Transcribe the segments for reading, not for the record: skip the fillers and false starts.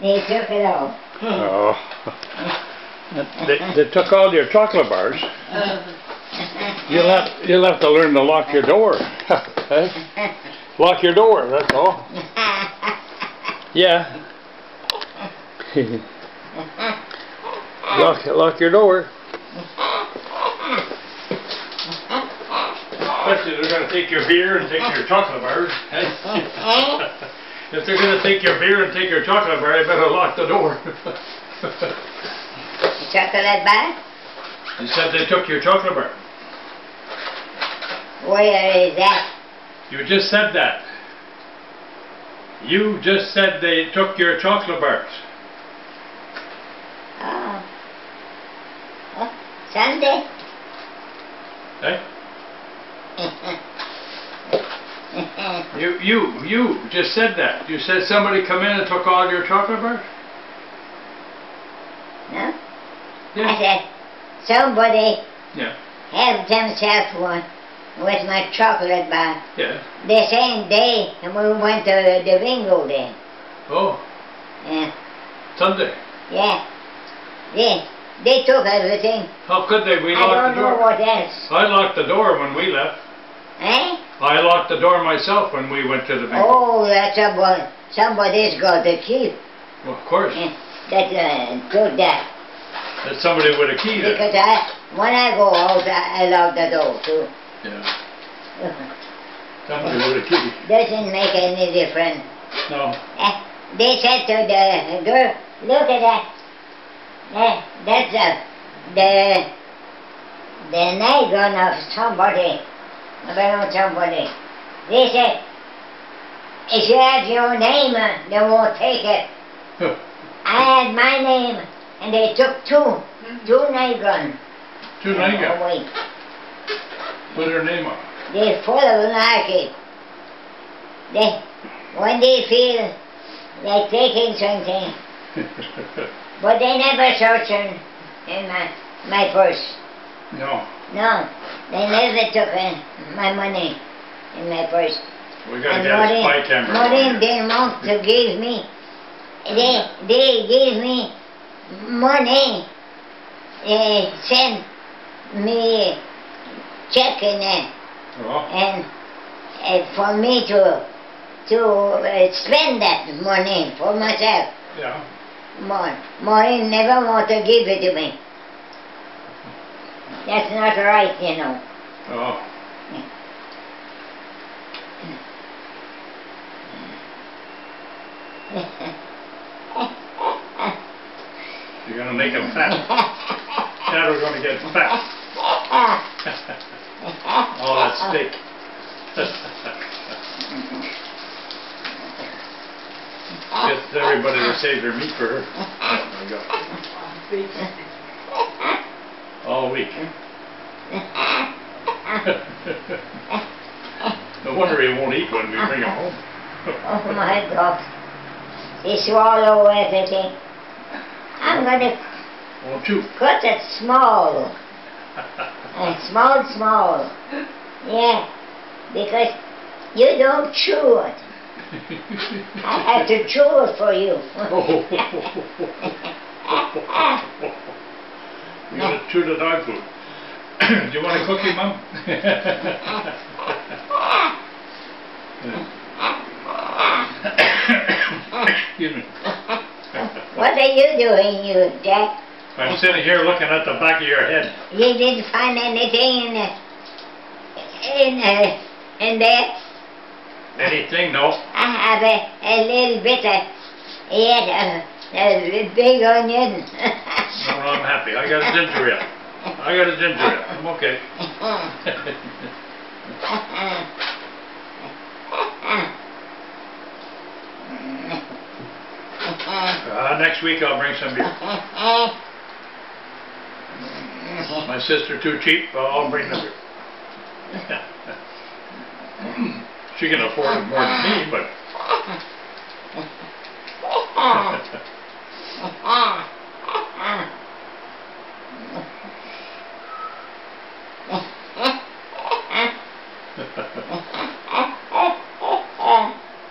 They took it all. Oh. They took all your chocolate bars. You'll have to learn to lock your door. Lock your door, that's all. Yeah. Lock your door. Especially if they're going to take your beer and take your chocolate bars. If they're going to take your beer and take your chocolate bar, you better lock the door. Chocolate bar? You said they took your chocolate bar. Where is that? You just said that. You just said they took your chocolate bars. Oh. Oh, Sunday? Eh? You just said that. You said somebody come in and took all your chocolate bars? No? Yeah. I said, somebody Yeah. helped themselves one with my chocolate bar. Yeah. The same day, and we went to the bingo then. Oh, Yeah. Sunday. Yeah. They took everything. How could they? We I locked don't the know door. what else. I locked the door when we left. Eh? I locked the door myself when we went to the bingo. Oh, that's somebody's got the key. Well, of course. Yeah. That took that. That's somebody with a key there. Because when I go out, I lock the door too. Yeah. Somebody with a key. Doesn't make any difference. No. They said to the girl, look at that. That's the night gun of somebody. I don't know somebody. They said, if you have your name, they won't take it. I had my name, and they took two night guns. Two night guns. Oh, wait. Put her name on. They're full of narky. When they feel like taking something, but they never searched in my purse. No. No, they never took my money in my purse. We gotta get a spy camera. Maureen didn't want to give me. They gave me money. Sent me check in it. Oh. And for me to spend that money for myself. Yeah. Maureen never want to give it to me. That's not right, you know. Oh. You're gonna make him fat. Shadow's gonna get fat. All that steak. Gets everybody to save their meat for her. There we go. All week. No wonder he won't eat when we bring him home. Oh my God. He swallow everything. I'm gonna Won't you? cut it small. Small. Yeah. Because you don't chew it. I have to chew it for you. You gotta chew the dog food. Do you want a cookie, Mom? Excuse me. What are you doing, you Jack? I'm sitting here looking at the back of your head. You didn't find anything in there? Anything? No. I have a little bit of a big onion. No, I'm happy. I got a ginger ale. I'm okay. Next week I'll bring some beer. My sister too cheap, I'll bring the beer. She can afford it more than me, but...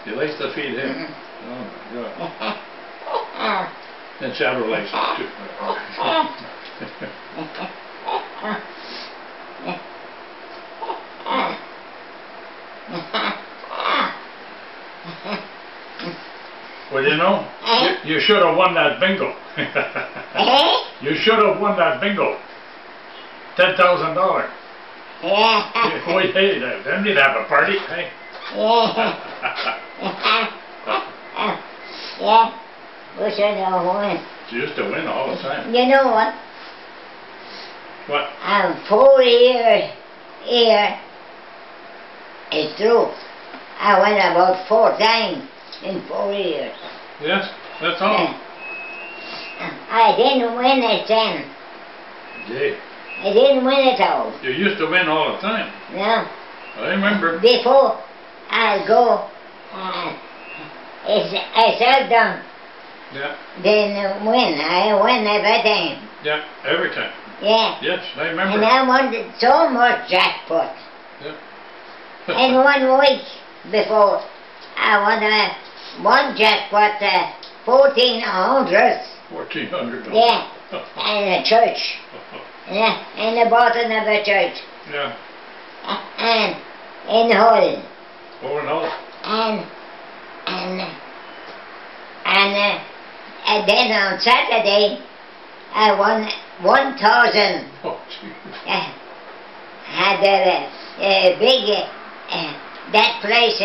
She likes to feed him. Oh my God. And Chevrolets too. Well, you know, you should have won that bingo. You should have won that bingo. $10,000. Yeah. Oh, hey, then you'd have a party, hey? Yeah. Yeah. We should have won. You used to win all the time. You know what? What? I'm 4 years here. It's true. I went about 4 times in 4 years. Yes, that's all. I didn't win it then. Gee, I didn't win it all. you used to win all the time. No. I remember. Before I go, I seldom Yeah, didn't win. I win every time. yeah, every time. Yeah. Yes, I And remember. I won so much jackpot. Yeah. In 1 week before, I won one jackpot, 1,400. 1,400. Yeah. In a church. Yeah. In the bottom of a church. Yeah. And in Hull. Oh, no. And then on Saturday, I won 1,000. Oh, gee. Had a big, that place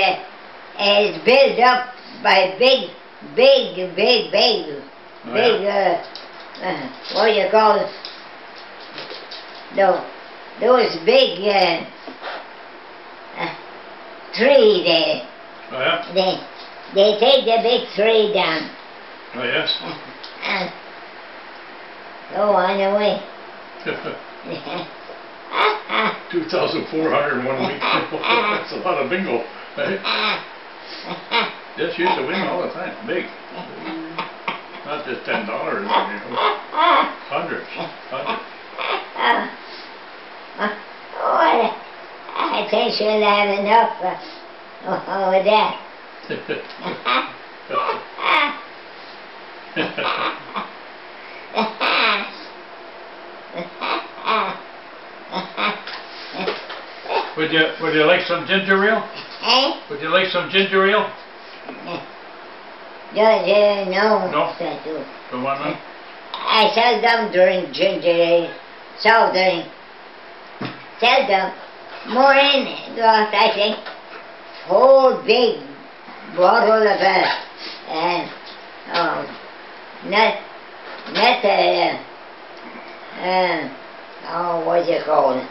is built up by big, what do you call it? Those big tree there. Oh, yeah? They take the big tree down Oh, yes. and go on away. 2,400 in 1 week. That's a lot of bingo. Right? Yes, you used to win all the time. Big. Not just $10, you know. Hundreds. Oh, I think she'll have enough with that. Would you like some ginger ale? Eh? Would you like some ginger ale? No. No? I do. Come on, man. I seldom drink ginger ale, soft drink. Seldom. More in what I think. Whole big bottle of what do you call it?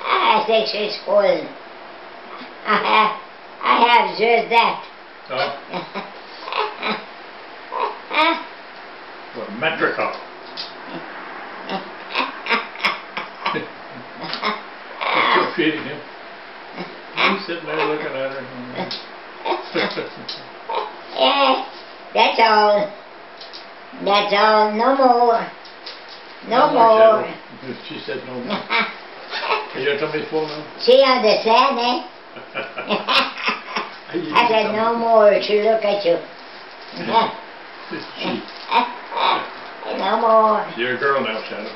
I think she's full. I have just that. Oh, well, Metrica. Still feeding him. He's sitting there looking at her. Yeah, that's all. That's all. No more. No more. Shadow. She said no more. Are your tummy full now? She understand, eh? I said no more. She look at you. She, No more. you're a girl now, Shadow.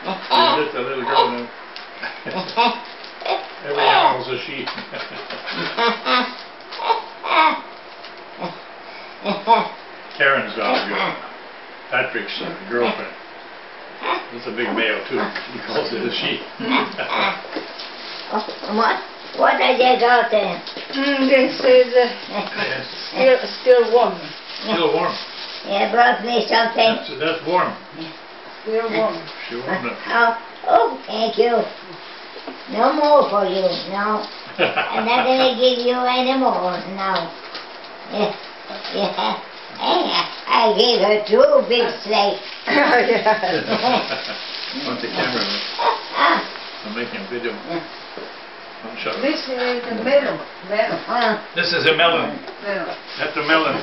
You're just a little girl now. Every animal's a she. Karen's got a girl. Patrick's girlfriend. It's a big male too. He calls it a she. What did you got there? This is Yes. still warm. Still warm. You brought me something. That's warm. Still warm. She warmed it. Oh, thank you. No more for you, no. I'm not gonna give you any more, no. Yeah. I gave her 2 big snakes. Want the camera? I'm making a video. I'm shut up. This is the melon. This is a melon. Melon. That's a melon.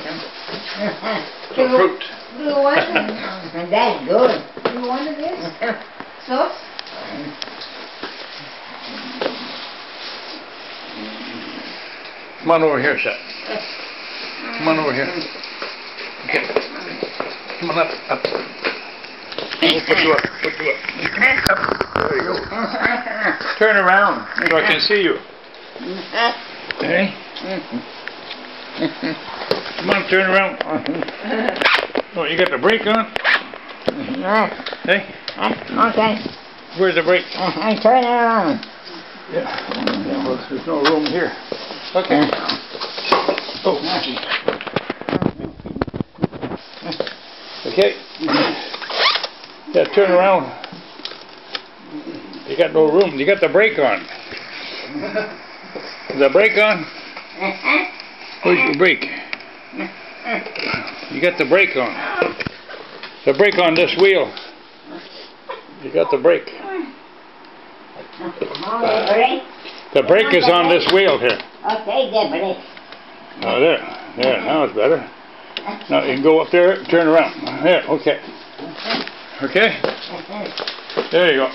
Do A fruit. you want it? That's good. Do you want this? Sauce? Come on over here, Seth. Come on over here. Okay. Come on up. We'll put you up. Up. There you go. Turn around so I can see you. Hey. Come on, turn around. Oh, you got the brake on? Hey? Okay. Where's the brake? Turn it around. Yeah, well, there's no room here. Okay. Oh, gee. Okay. Yeah, turn around. You got no room. You got the brake on. Is the brake on? Where's your brake? You got the brake on. The brake on this wheel. You got the brake. The brake is on this wheel here. Okay, the brake. Oh, there. There, now it's better. Now you can go up there, turn around. There, okay. Okay? There you go.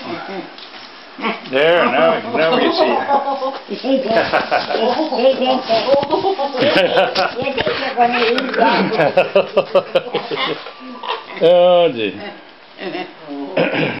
There, now we can see you. You think you're going to eat that? Oh, gee.